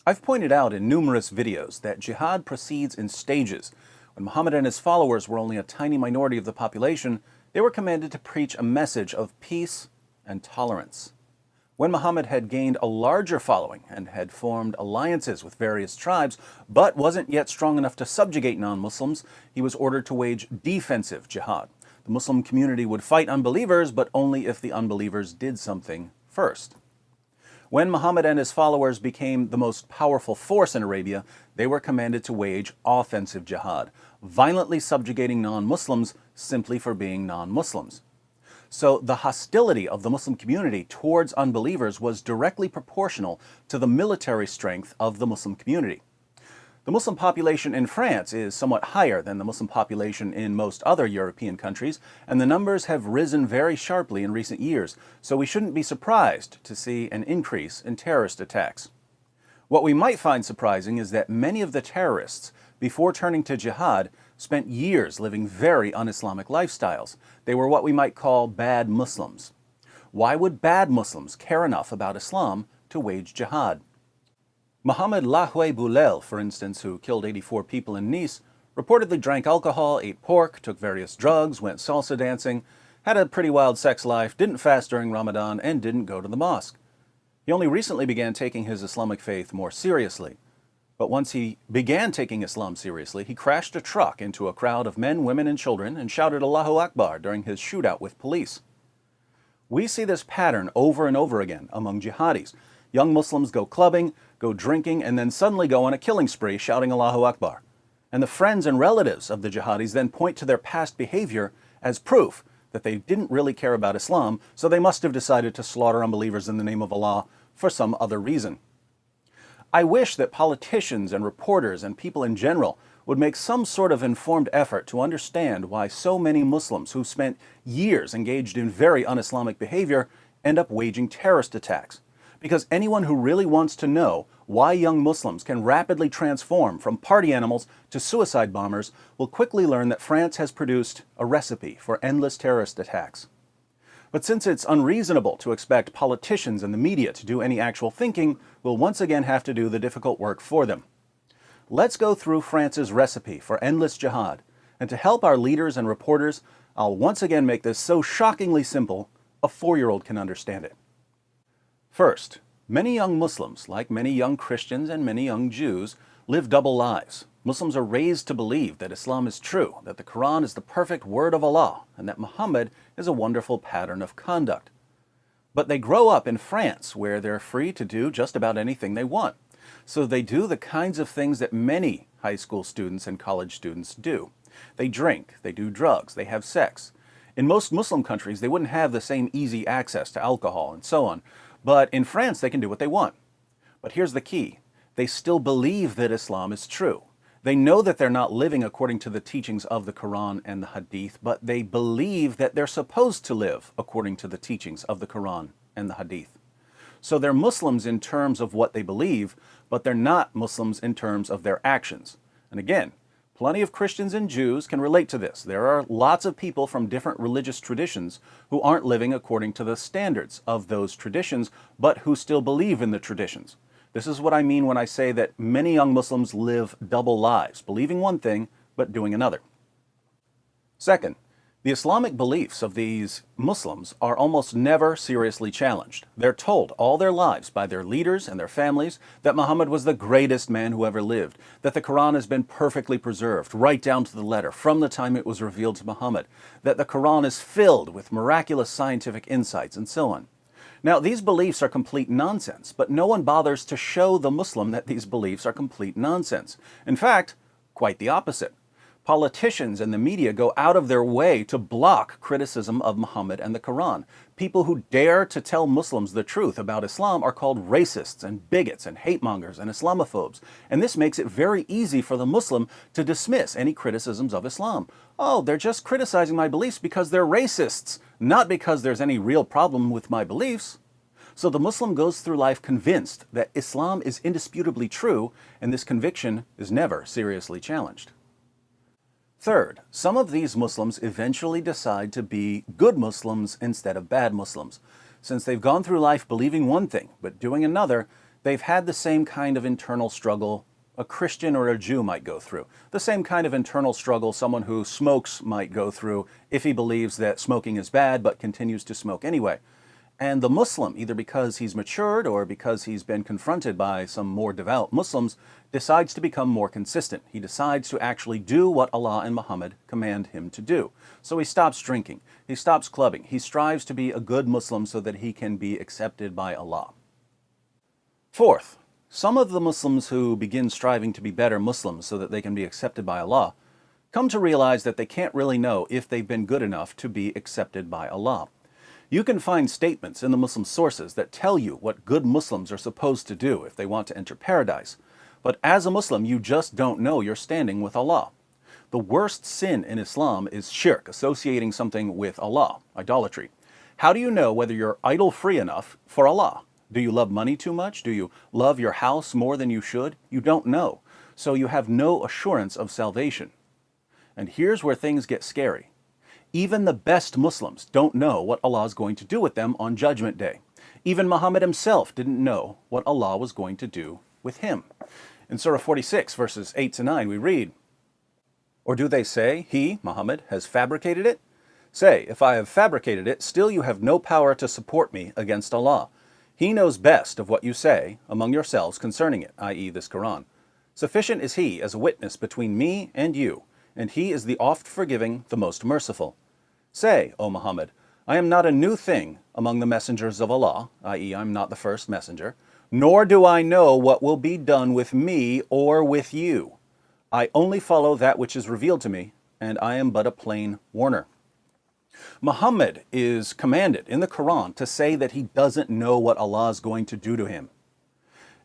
I've pointed out in numerous videos that jihad proceeds in stages. When Muhammad and his followers were only a tiny minority of the population, they were commanded to preach a message of peace and tolerance. When Muhammad had gained a larger following and had formed alliances with various tribes, but wasn't yet strong enough to subjugate non-Muslims, he was ordered to wage defensive jihad. The Muslim community would fight unbelievers, but only if the unbelievers did something first. When Muhammad and his followers became the most powerful force in Arabia, they were commanded to wage offensive jihad, violently subjugating non-Muslims simply for being non-Muslims. So the hostility of the Muslim community towards unbelievers was directly proportional to the military strength of the Muslim community. The Muslim population in France is somewhat higher than the Muslim population in most other European countries, and the numbers have risen very sharply in recent years, so we shouldn't be surprised to see an increase in terrorist attacks. What we might find surprising is that many of the terrorists, before turning to jihad, spent years living very un-Islamic lifestyles. They were what we might call bad Muslims. Why would bad Muslims care enough about Islam to wage jihad? Mohamed Lahouaiej Bouhlel, for instance, who killed 84 people in Nice, reportedly drank alcohol, ate pork, took various drugs, went salsa dancing, had a pretty wild sex life, didn't fast during Ramadan, and didn't go to the mosque. He only recently began taking his Islamic faith more seriously. But once he began taking Islam seriously, he crashed a truck into a crowd of men, women, and children and shouted Allahu Akbar during his shootout with police. We see this pattern over and over again among jihadis. Young Muslims go clubbing, go drinking, and then suddenly go on a killing spree shouting Allahu Akbar. And the friends and relatives of the jihadis then point to their past behavior as proof that they didn't really care about Islam, so they must have decided to slaughter unbelievers in the name of Allah for some other reason. I wish that politicians and reporters and people in general would make some sort of informed effort to understand why so many Muslims who've spent years engaged in very un-Islamic behavior end up waging terrorist attacks. Because anyone who really wants to know why young Muslims can rapidly transform from party animals to suicide bombers will quickly learn that France has produced a recipe for endless terrorist attacks. But since it's unreasonable to expect politicians and the media to do any actual thinking, we'll once again have to do the difficult work for them. Let's go through France's recipe for endless jihad, and to help our leaders and reporters, I'll once again make this so shockingly simple, a 4-year-old can understand it. First, many young Muslims, like many young Christians and many young Jews, live double lives. Muslims are raised to believe that Islam is true, that the Quran is the perfect word of Allah, and that Muhammad is a wonderful pattern of conduct. But they grow up in France, where they're free to do just about anything they want. So they do the kinds of things that many high school students and college students do. They drink, they do drugs, they have sex. In most Muslim countries, they wouldn't have the same easy access to alcohol and so on. But in France, they can do what they want. But here's the key. They still believe that Islam is true. They know that they're not living according to the teachings of the Quran and the Hadith, but they believe that they're supposed to live according to the teachings of the Quran and the Hadith. So they're Muslims in terms of what they believe, but they're not Muslims in terms of their actions. And again, plenty of Christians and Jews can relate to this. There are lots of people from different religious traditions who aren't living according to the standards of those traditions, but who still believe in the traditions. This is what I mean when I say that many young Muslims live double lives, believing one thing, but doing another. Second, the Islamic beliefs of these Muslims are almost never seriously challenged. They're told all their lives by their leaders and their families that Muhammad was the greatest man who ever lived, that the Quran has been perfectly preserved, right down to the letter, from the time it was revealed to Muhammad, that the Quran is filled with miraculous scientific insights, and so on. Now, these beliefs are complete nonsense, but no one bothers to show the Muslim that these beliefs are complete nonsense. In fact, quite the opposite. Politicians and the media go out of their way to block criticism of Muhammad and the Quran. People who dare to tell Muslims the truth about Islam are called racists and bigots and hate-mongers and Islamophobes. And this makes it very easy for the Muslim to dismiss any criticisms of Islam. Oh, they're just criticizing my beliefs because they're racists, not because there's any real problem with my beliefs. So the Muslim goes through life convinced that Islam is indisputably true, and this conviction is never seriously challenged. Third, some of these Muslims eventually decide to be good Muslims instead of bad Muslims. Since they've gone through life believing one thing but doing another, They've had the same kind of internal struggle a Christian or a Jew might go through. The same kind of internal struggle someone who smokes might go through if he believes that smoking is bad but continues to smoke anyway. And the Muslim, either because he's matured or because he's been confronted by some more devout Muslims, decides to become more consistent. He decides to actually do what Allah and Muhammad command him to do. So he stops drinking, he stops clubbing, he strives to be a good Muslim so that he can be accepted by Allah. Fourth, some of the Muslims who begin striving to be better Muslims so that they can be accepted by Allah come to realize that they can't really know if they've been good enough to be accepted by Allah. You can find statements in the Muslim sources that tell you what good Muslims are supposed to do if they want to enter paradise. But as a Muslim, you just don't know you're standing with Allah. The worst sin in Islam is shirk, associating something with Allah, idolatry. How do you know whether you're idol-free enough for Allah? Do you love money too much? Do you love your house more than you should? You don't know. So you have no assurance of salvation. And here's where things get scary. Even the best Muslims don't know what Allah is going to do with them on Judgment Day. Even Muhammad himself didn't know what Allah was going to do with him. In Surah 46, verses 8 to 9, we read, "Or do they say, he, Muhammad, has fabricated it? Say, if I have fabricated it, still you have no power to support me against Allah. He knows best of what you say among yourselves concerning it," i.e. this Quran. "Sufficient is He as a witness between me and you, and He is the oft-forgiving, the most merciful. Say, O Muhammad, I am not a new thing among the messengers of Allah, i.e. I'm not the first messenger, nor do I know what will be done with me or with you. I only follow that which is revealed to me, and I am but a plain warner." Muhammad is commanded in the Quran to say that he doesn't know what Allah is going to do to him.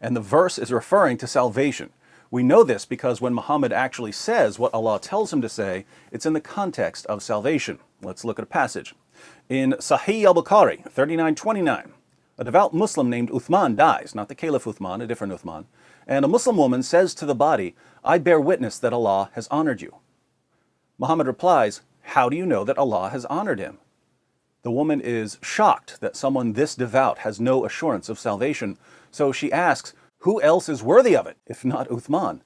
And the verse is referring to salvation. We know this because when Muhammad actually says what Allah tells him to say, it's in the context of salvation. Let's look at a passage. In Sahih al-Bukhari, 3929, a devout Muslim named Uthman dies, not the Caliph Uthman, a different Uthman, and a Muslim woman says to the body, "I bear witness that Allah has honored you." Muhammad replies, "How do you know that Allah has honored him?" The woman is shocked that someone this devout has no assurance of salvation, so she asks, who else is worthy of it, if not Uthman?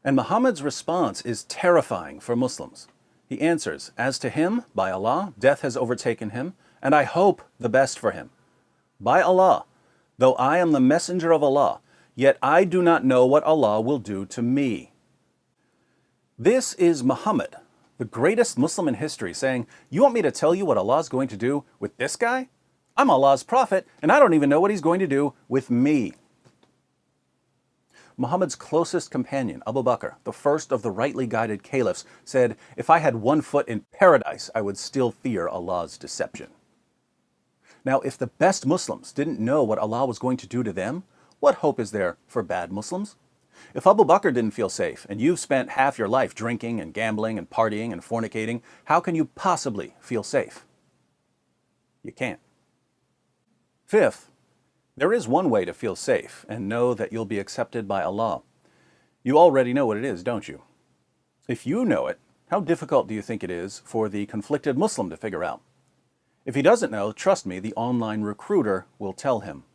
And Muhammad's response is terrifying for Muslims. He answers, "As to him, by Allah, death has overtaken him, and I hope the best for him. By Allah, though I am the messenger of Allah, yet I do not know what Allah will do to me." This is Muhammad, the greatest Muslim in history, saying, "You want me to tell you what Allah is going to do with this guy? I'm Allah's prophet, and I don't even know what He's going to do with me." Muhammad's closest companion, Abu Bakr, the first of the rightly guided caliphs, said, "If I had one foot in paradise, I would still fear Allah's deception." Now, if the best Muslims didn't know what Allah was going to do to them, what hope is there for bad Muslims? If Abu Bakr didn't feel safe, and you've spent half your life drinking and gambling and partying and fornicating, how can you possibly feel safe? You can't. Fifth, there is one way to feel safe and know that you'll be accepted by Allah. You already know what it is, don't you? If you know it, how difficult do you think it is for the conflicted Muslim to figure out? If he doesn't know, trust me, the online recruiter will tell him.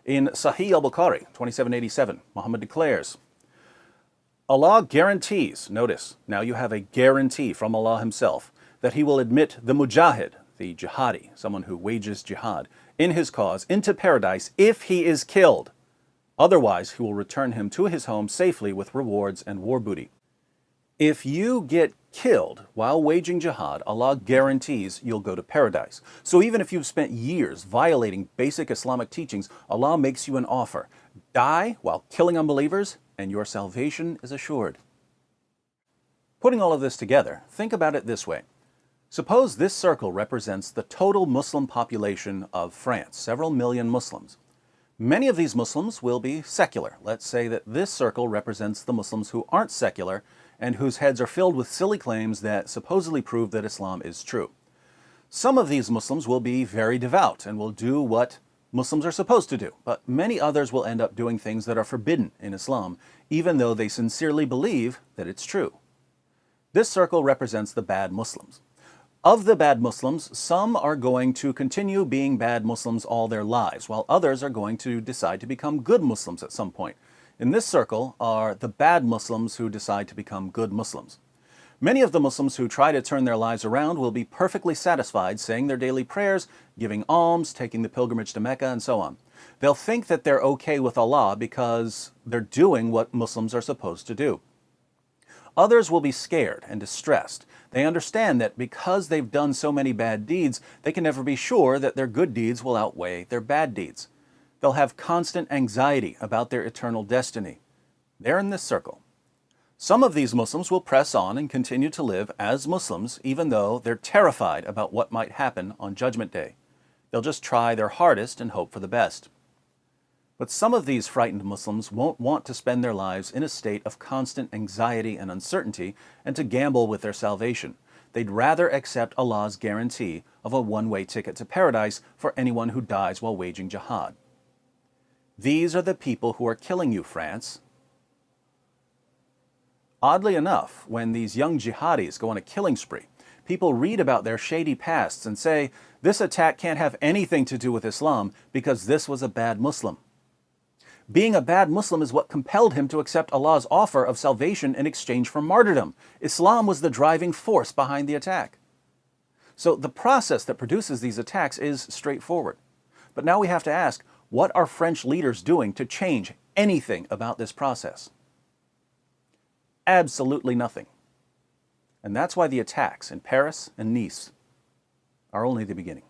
In Sahih al-Bukhari, 2787, Muhammad declares, Allah guarantees, notice, now you have a guarantee from Allah Himself, that He will admit the mujahid, the jihadi, someone who wages jihad, in his cause into paradise if he is killed. Otherwise, He will return him to his home safely with rewards and war booty. If you get killed while waging jihad, Allah guarantees you'll go to paradise. So even if you've spent years violating basic Islamic teachings, Allah makes you an offer. Die while killing unbelievers, and your salvation is assured. Putting all of this together, think about it this way. Suppose this circle represents the total Muslim population of France, several million Muslims. Many of these Muslims will be secular. Let's say that this circle represents the Muslims who aren't secular and whose heads are filled with silly claims that supposedly prove that Islam is true. Some of these Muslims will be very devout and will do what Muslims are supposed to do, but many others will end up doing things that are forbidden in Islam, even though they sincerely believe that it's true. This circle represents the bad Muslims. Of the bad Muslims, some are going to continue being bad Muslims all their lives, while others are going to decide to become good Muslims at some point. In this circle are the bad Muslims who decide to become good Muslims. Many of the Muslims who try to turn their lives around will be perfectly satisfied saying their daily prayers, giving alms, taking the pilgrimage to Mecca, and so on. They'll think that they're okay with Allah because they're doing what Muslims are supposed to do. Others will be scared and distressed. They understand that because they've done so many bad deeds, they can never be sure that their good deeds will outweigh their bad deeds. They'll have constant anxiety about their eternal destiny. They're in this circle. Some of these Muslims will press on and continue to live as Muslims, even though they're terrified about what might happen on Judgment Day. They'll just try their hardest and hope for the best. But some of these frightened Muslims won't want to spend their lives in a state of constant anxiety and uncertainty and to gamble with their salvation. They'd rather accept Allah's guarantee of a one-way ticket to paradise for anyone who dies while waging jihad. These are the people who are killing you, France. Oddly enough, when these young jihadis go on a killing spree, people read about their shady pasts and say, this attack can't have anything to do with Islam because this was a bad Muslim. Being a bad Muslim is what compelled him to accept Allah's offer of salvation in exchange for martyrdom. Islam was the driving force behind the attack. So the process that produces these attacks is straightforward. But now we have to ask, what are French leaders doing to change anything about this process? Absolutely nothing. And that's why the attacks in Paris and Nice are only the beginning.